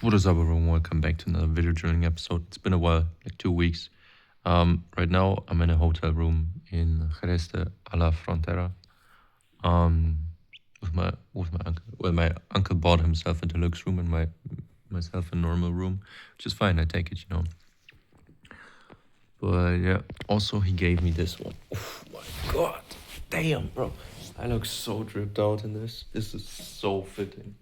What is up, everyone? Welcome back to another video journaling episode. It's been a while, like 2 weeks. Right now, I'm in a hotel room in Jerez de la Frontera. Um, with my uncle. Well, my uncle bought himself a deluxe room and myself a normal room, which is fine. I take it, you know. But yeah, also he gave me this one. Oh my god, damn, bro! I look so dripped out in this. This is so fitting.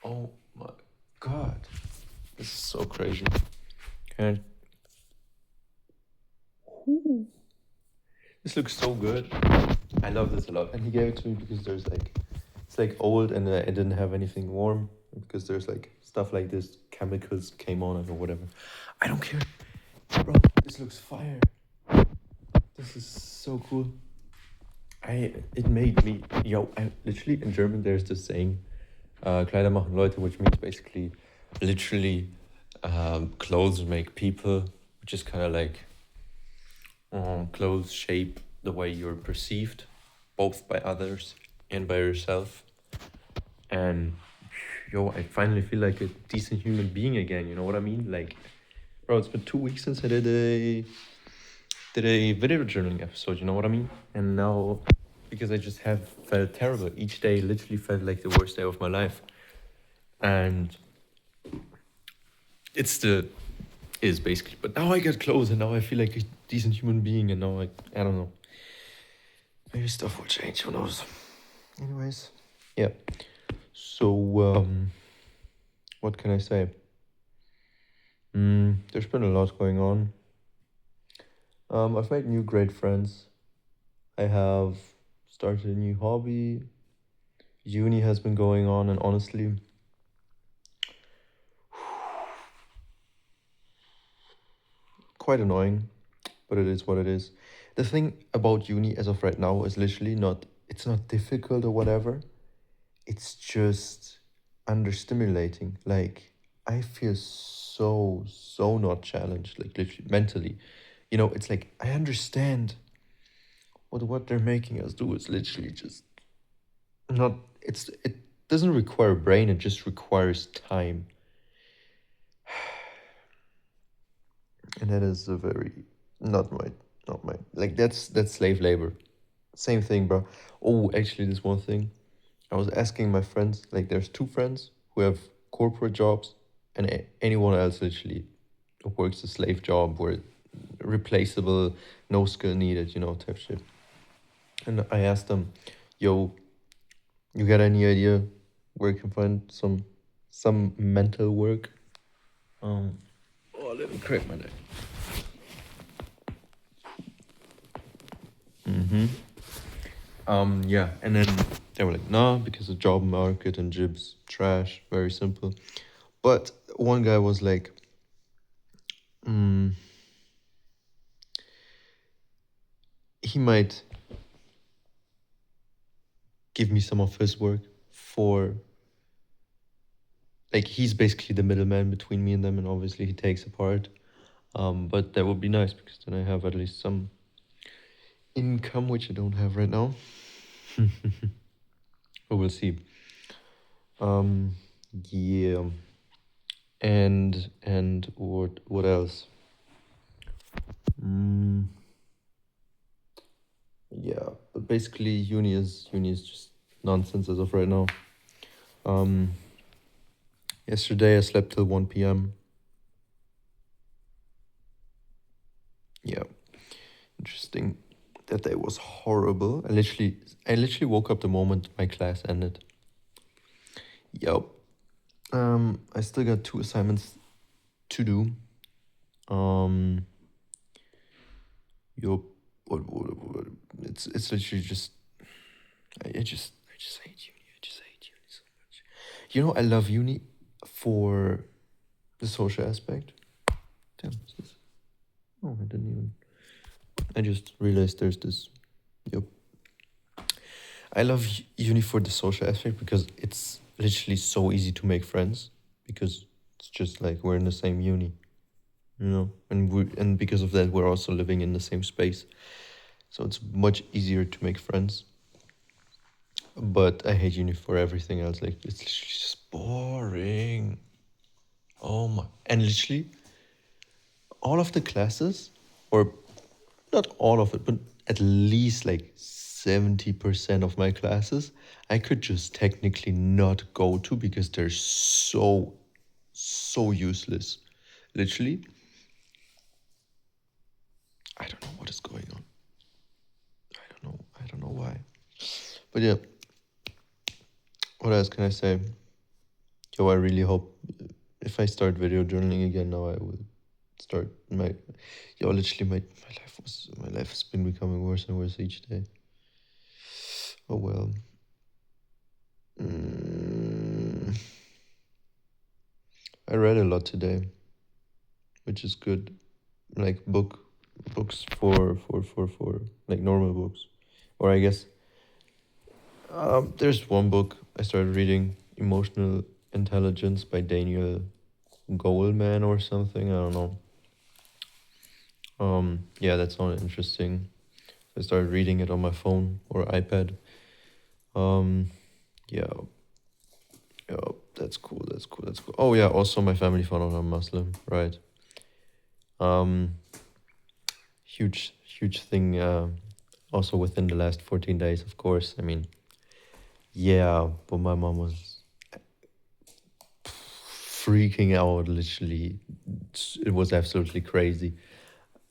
Oh my god. This is so crazy. Okay. Ooh. This looks so good. I love this a lot. And he gave it to me because it's like old and I didn't have anything warm. Because there's like stuff like this, chemicals came on it or whatever. I don't care. Bro, this looks fire. This is so cool. It made me, I literally in German there's this saying, Kleider machen Leute, which means basically, literally, clothes make people, which is kind of like clothes shape the way you're perceived, both by others and by yourself. And I finally feel like a decent human being again. You know what I mean? Like, bro, it's been 2 weeks since I did a video journaling episode. You know what I mean? And now, because I just have felt terrible, each day literally felt like the worst day of my life, and it's the is basically. But now I get close, and now I feel like a decent human being, and now I don't know. Maybe stuff will change. Who knows? Anyways, yeah. So what can I say? There's been a lot going on. I've made new great friends. I have started a new hobby. Uni has been going on, and honestly, quite annoying, but it is what it is. The thing about uni as of right now is literally not, it's not difficult or whatever. It's just understimulating. Like, I feel so not challenged, like literally mentally. It's like I understand what they're making us do is literally just not it doesn't require a brain, it just requires time. And that is a very not my like that's slave labor. Same thing, bro. Oh, actually, this one thing. I was asking my friends, like there's two friends who have corporate jobs and anyone else literally works a slave job where replaceable, no skill needed, type shit. And I asked them, yo, you got any idea where you can find some mental work? Um oh, let me crack my neck. Mm-hmm. Yeah, and then they were like, nah, because the job market and jobs trash, very simple. But one guy was like, mm, he might give me some of his work for, like, he's basically the middleman between me and them, and obviously he takes a part. But that would be nice because then I have at least some income, which I don't have right now. But we'll see. Um, yeah, and what else? Mm, yeah, but basically uni is just nonsense as of right now. Um, Yesterday I slept till 1 p.m. Yeah, interesting. That day was horrible. I literally woke up the moment my class ended. Yep. I still got two assignments to do. Um, yup. What? It's literally just I just hate uni. I just hate uni so much. I love uni for the social aspect. Damn, what's this? Oh, I didn't even. I just realized there's this. Yep. I love uni for the social aspect because it's literally so easy to make friends because it's just like we're in the same uni, and because of that we're also living in the same space, so it's much easier to make friends. But I hate uni for everything else. Like it's literally just boring. And literally, all of the classes, or not all of it, but at least like 70% of my classes, I could just technically not go to because they're so useless. Literally, I don't know what is going on. I don't know why. But yeah, what else can I say? Yo, I really hope if I start video journaling again now, I will start my. Yo, literally, my life has been becoming worse and worse each day. Oh well. I read a lot today, which is good. Like books for like normal books, or I guess there's one book I started reading, Emotional Intelligence by Daniel Goleman or something. I don't know. Yeah, that sounded interesting. I started reading it on my phone or iPad. Yeah, yeah, that's cool. That's cool. That's cool. Oh yeah, also my family found out I'm Muslim, right? Um, huge thing. Also within the last 14 days, of course. I mean, yeah, but my mom was freaking out. Literally, it was absolutely crazy.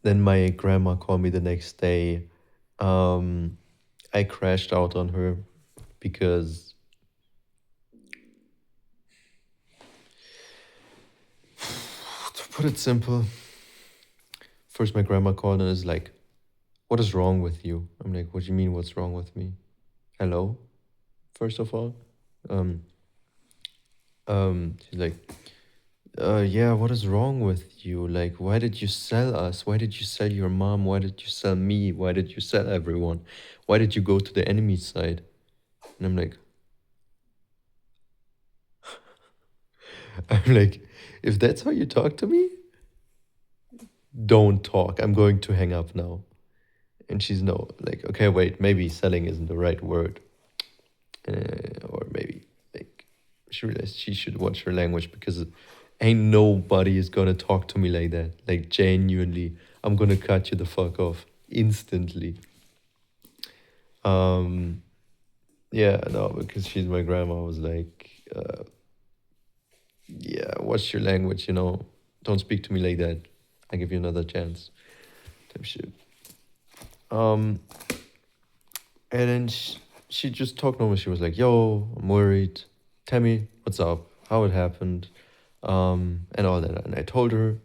Then my grandma called me the next day. I crashed out on her because to put it simple, first my grandma called and is like, "What is wrong with you?" I'm like, "What do you mean? What's wrong with me? Hello?" First of all, um, she's like, yeah, what is wrong with you? Like, why did you sell us? Why did you sell your mom? Why did you sell me? Why did you sell everyone? Why did you go to the enemy side?" And I'm like, if that's how you talk to me, don't talk. I'm going to hang up now. And she's no, like, okay, wait, maybe selling isn't the right word. Or maybe, like, she realized she should watch her language because ain't nobody is gonna talk to me like that. Like, genuinely, I'm gonna cut you the fuck off instantly. Um, yeah, no, because she's my grandma. I was like, yeah, watch your language, you know. Don't speak to me like that. I give you another chance. Type shit. Um, and then she just talked normal. She was like, "Yo, I'm worried. Tell me what's up, how it happened, and all that." And I told her,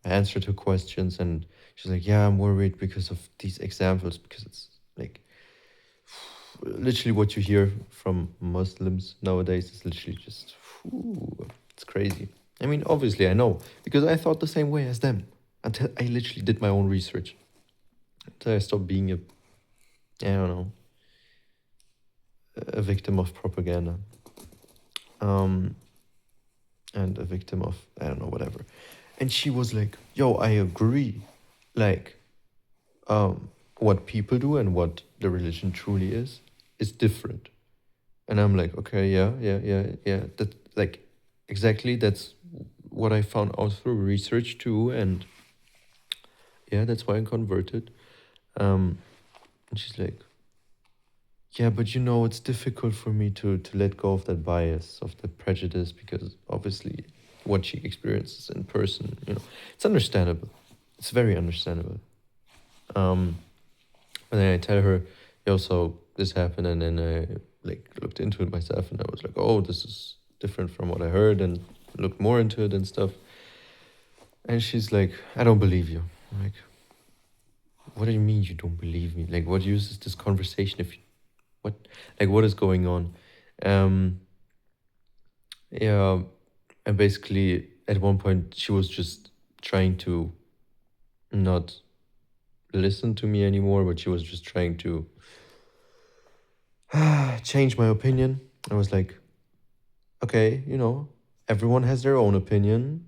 I answered her questions, and she's like, "Yeah, I'm worried because of these examples, because it's like literally what you hear from Muslims nowadays is literally just, it's crazy. I mean, obviously I know because I thought the same way as them until I literally did my own research. Until I stopped being I don't know, a victim of propaganda, um, and a victim of, I don't know, whatever. And she was like, "Yo, I agree. Like, what people do and what the religion truly is different." And I'm like, "Okay, yeah. That, like, exactly. That's what I found out through research too, and yeah, that's why I converted." And she's like, "Yeah, but you know, it's difficult for me to let go of that bias, of that prejudice, because obviously what she experiences in person, you know, it's understandable. It's very understandable." Um, and then I tell her, "Yo, so this happened," and then I like looked into it myself, and I was like, "Oh, this is different from what I heard," and looked more into it and stuff. And she's like, "I don't believe you." I'm like, "What do you mean you don't believe me? Like, what use is this conversation if you, what, like, what is going on?" Um, yeah, and basically at one point she was just trying to not listen to me anymore, but she was just trying to change my opinion. I was like, "Okay, you know, everyone has their own opinion.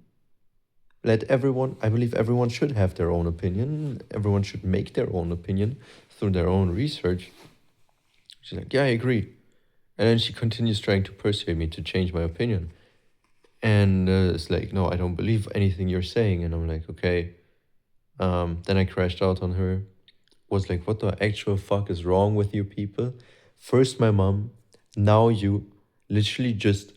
Let everyone, I believe everyone should have their own opinion. Everyone should make their own opinion through their own research." She's like, "Yeah, I agree." And then she continues trying to persuade me to change my opinion. And it's like, no, I don't believe anything you're saying. And I'm like, okay. Then I crashed out on her. Was like, what the actual fuck is wrong with you people? First my mom, now you. Literally just,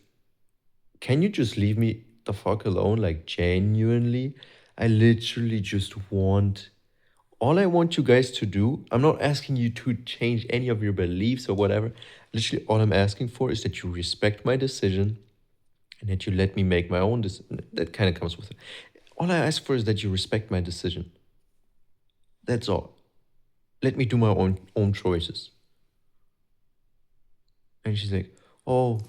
can you just leave me the fuck alone? Like, genuinely, I literally just want, all I want you guys to do, I'm not asking you to change any of your beliefs or whatever. Literally, all I'm asking for is that you respect my decision and that you let me make my own decision. That kind of comes with it. All I ask for is that you respect my decision. That's all. Let me do my own choices. And she's like, oh,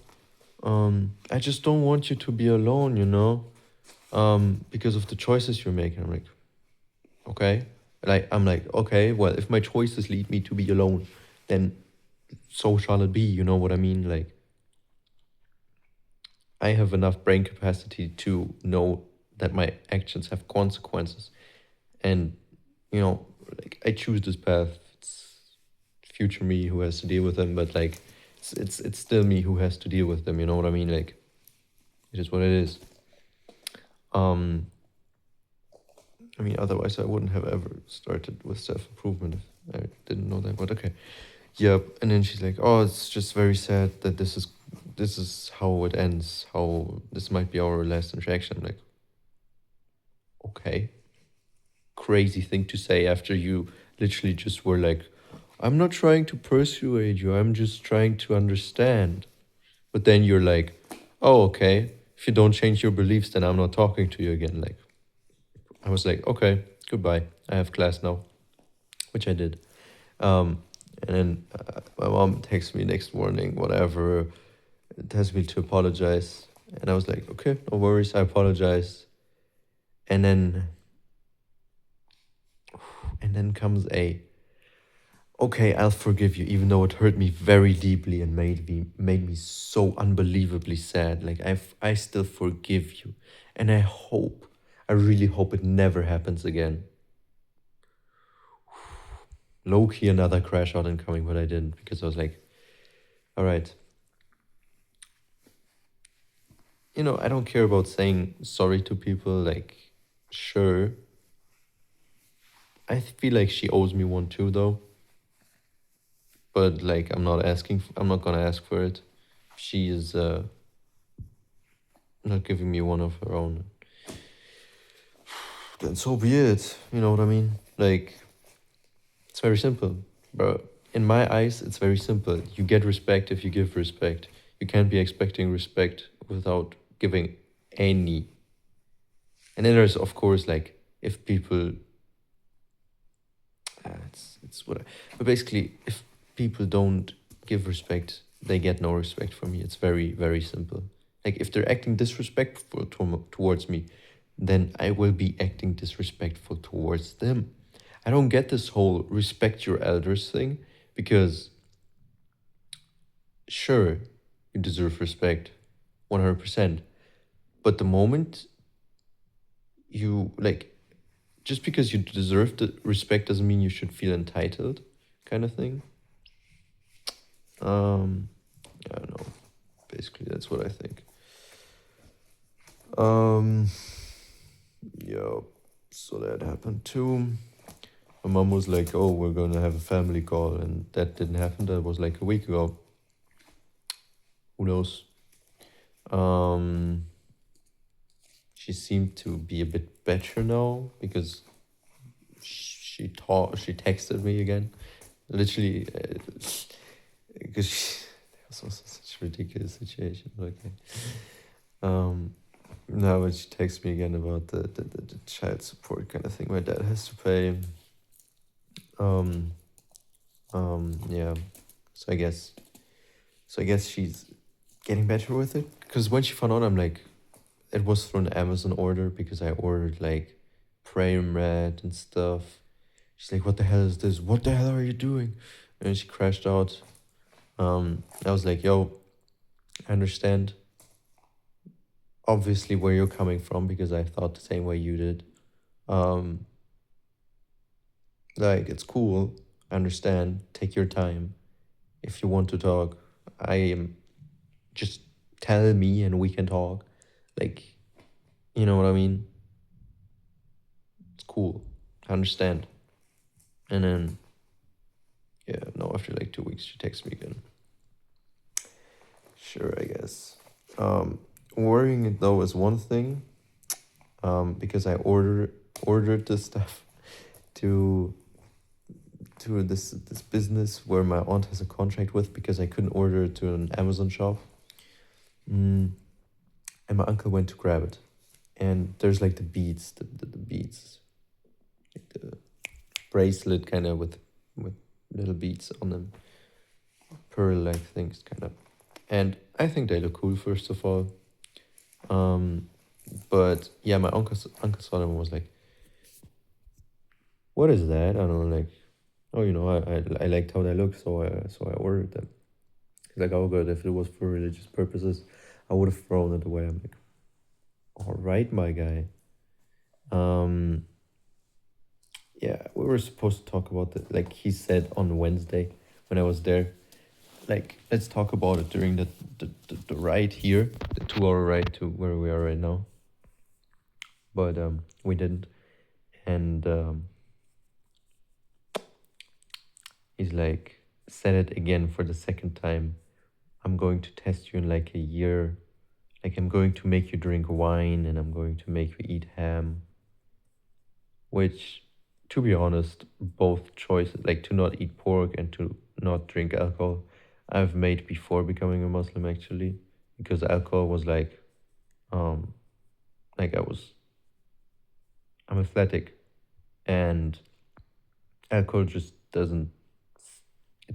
I just don't want you to be alone, because of the choices you're making. I'm like, okay. Like, I'm like, okay, well, if my choices lead me to be alone, then so shall it be. You know what I mean? Like, I have enough brain capacity to know that my actions have consequences. And, like, I choose this path. It's future me who has to deal with them, but like, it's still me who has to deal with them. You know what I mean? Like, it is what it is. Um, I mean, otherwise I wouldn't have ever started with self improvement if I didn't know that. But okay, yep. And then she's like, "Oh, it's just very sad that this is how it ends. How this might be our last interaction." I'm like, okay, crazy thing to say after you literally just were like, "I'm not trying to persuade you. I'm just trying to understand." But then you're like, "Oh, okay. If you don't change your beliefs, then I'm not talking to you again." Like, I was like, "Okay, goodbye. I have class now," which I did. Um, and then my mom texts me next morning, whatever, tells me to apologize. And I was like, okay, no worries, I apologize. And then comes a, okay, I'll forgive you, even though it hurt me very deeply and made me so unbelievably sad. Like, I still forgive you. And I really hope it never happens again. Low key another crash out incoming, but I didn't because I was like, all right, I don't care about saying sorry to people. Like, sure. I feel like she owes me one too, though. But like, I'm not gonna ask for it. She is not giving me one of her own. Then so be it. You know what I mean? Like, it's very simple, bro. In my eyes, it's very simple. You get respect if you give respect. You can't be expecting respect without giving any. And then there's, of course, like, if people it's what but basically, if people don't give respect, they get no respect from me. It's very, very simple. Like, if they're acting disrespectful towards me, then I will be acting disrespectful towards them. I don't get this whole respect your elders thing, because sure, you deserve respect 100%, but the moment you like, just because you deserve the respect doesn't mean you should feel entitled, kind of thing. Um, I don't know. Basically, that's what I think. Um, yeah. So that happened too. My mom was like, "Oh, we're gonna have a family call," and that didn't happen. That was like a week ago. Who knows? Um, she seemed to be a bit better now because she texted me again, literally, because that was also such a ridiculous situation. Okay. Um, no, but she texts me again about the child support kind of thing my dad has to pay. Um, yeah. So I guess, she's getting better with it. Because when she found out, I'm like, it was through an Amazon order because I ordered like Prime Red and stuff. She's like, "What the hell is this? What the hell are you doing?" And she crashed out. I was like, "Yo, I understand obviously where you're coming from because I thought the same way you did. Um, like, it's cool. I understand. Take your time. If you want to talk, I am just tell me and we can talk. Like, you know what I mean? It's cool. I understand. And then, yeah, no, after like 2 weeks, she texts me again. Sure, I guess. Worrying it though is one thing. Because I ordered this stuff to this business where my aunt has a contract with, because I couldn't order it to an Amazon shop. Mm, and my uncle went to grab it, and there's like the beads, the beads, like the bracelet kind of with little beads on them, pearl like things kind of, and I think they look cool first of all. Um, but yeah, my uncle saw them and was like, "What is that?" I don't know, like, "Oh, I liked how they look, so I ordered them." He's like, "Oh, good. If it was for religious purposes, I would have thrown it away." I'm like, "All right, my guy." Um, yeah, we were supposed to talk about it. Like he said on Wednesday when I was there, like, let's talk about it during the ride here, the 2 hour ride to where we are right now. But we didn't. And he's like, said it again for the second time. "I'm going to test you in like a year. Like, I'm going to make you drink wine and I'm going to make you eat ham." Which, to be honest, both choices, like to not eat pork and to not drink alcohol, I've made before becoming a Muslim actually, because alcohol was um, like I'm athletic, and alcohol just doesn't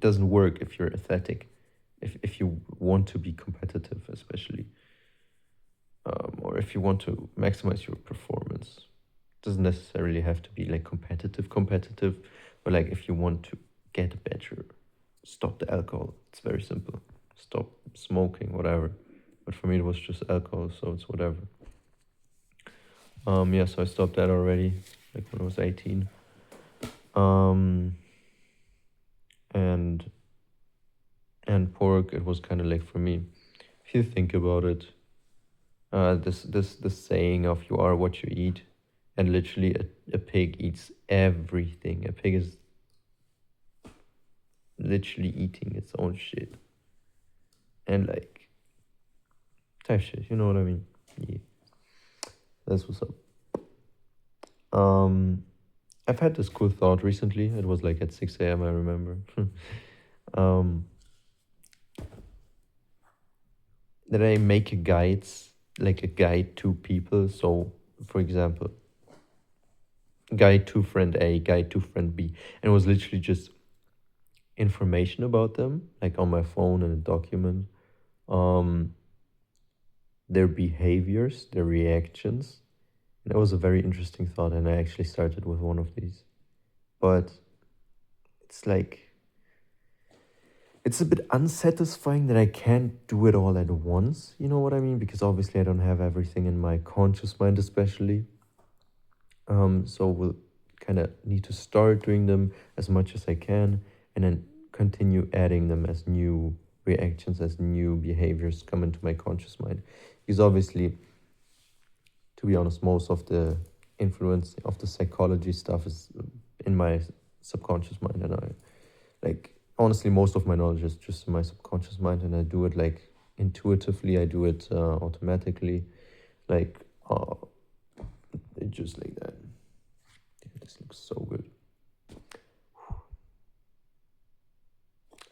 work if you're athletic, if you want to be competitive, especially, or if you want to maximize your performance. Doesn't necessarily have to be like competitive, but like if you want to get better, stop the alcohol. It's very simple. Stop smoking, whatever. But for me, it was just alcohol, so it's whatever. Yeah, so I stopped that already, like when I was 18. Um, and pork, it was kind of like, for me, if you think about it, this saying of "you are what you eat," and literally a pig eats everything. A pig is literally eating its own shit, and like, type shit. You know what I mean? Yeah, that's what's up. Um, I've had this cool thought recently. It was like at 6 a.m. I remember. um, that I make a guides, like a guide to people. So, for example, guide to friend A, guide to friend B, and it was literally just information about them, like on my phone and a document. Um, their behaviors, their reactions. And it was a very interesting thought, and I actually started with one of these. But it's like, it's a bit unsatisfying that I can't do it all at once. You know what I mean? Because obviously I don't have everything in my conscious mind, especially. So we'll kind of need to start doing them as much as I can, and then continue adding them as new reactions, as new behaviors come into my conscious mind. Because obviously, to be honest, most of the influence of the psychology stuff is in my subconscious mind, and I, like, honestly, most of my knowledge is just in my subconscious mind, and I do it like intuitively. I do it automatically, like, it just like that. Damn, this looks so good.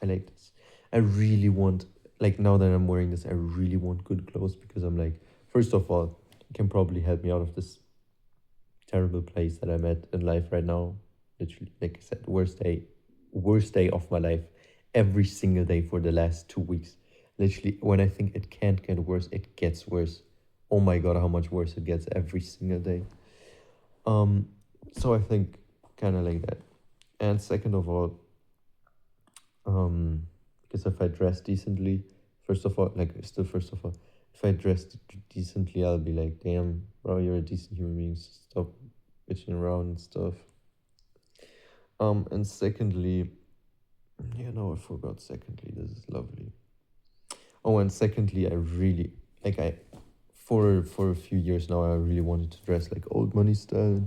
I like this. I really want, like, now that I'm wearing this, I really want good clothes, because I'm like, first of all, it can probably help me out of this terrible place that I'm at in life right now. Literally, like I said, worst day of my life, every single day for the last 2 weeks. Literally, when I think it can't get worse, it gets worse. Oh my god, how much worse it gets every single day. Um, so I think kind of like that. And second of all, because if I dress decently, first of all, like, still first of all, if I dress decently, I'll be like, damn, bro, you're a decent human being. Stop bitching around and stuff. And secondly, yeah, no, I forgot. Secondly, this is lovely. Oh, and secondly, I really, like, I for a few years now, I really wanted to dress like old money style,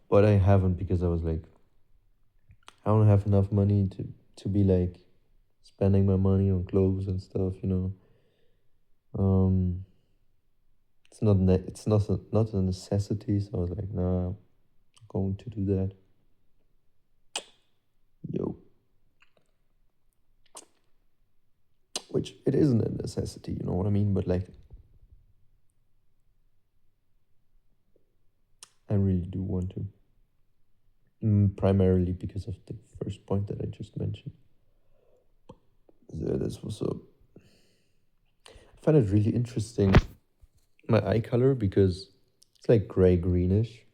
but I haven't because I was like, I don't have enough money to be like spending my money on clothes and stuff, you know. Um, it's not a necessity, so I was like, nah, I'm going to do that. Yo, which it isn't a necessity, you know what I mean? But like, I really do want to. Primarily because of the first point that I just mentioned. So this was I find it really interesting, my eye color, because it's like gray greenish.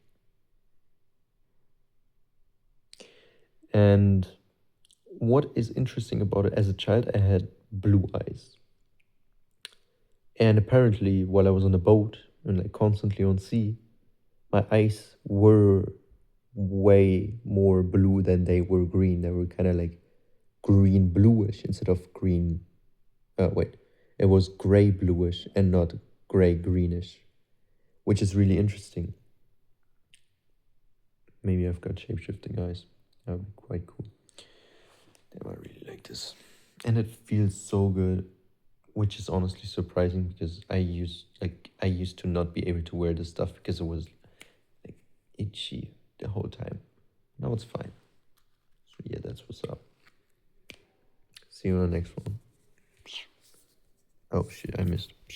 And what is interesting about it, as a child, I had blue eyes. And apparently, while I was on a boat and like constantly on sea, my eyes were way more blue than they were green. They were kind of like green bluish instead of green. Wait, it was gray bluish and not gray greenish, which is really interesting. Maybe I've got shape shifting eyes. That would be quite cool. Damn, I really like this. And it feels so good, which is honestly surprising because I used to not be able to wear this stuff because it was like itchy the whole time. Now it's fine. So yeah, that's what's up. See you on the next one. Oh shit, I missed.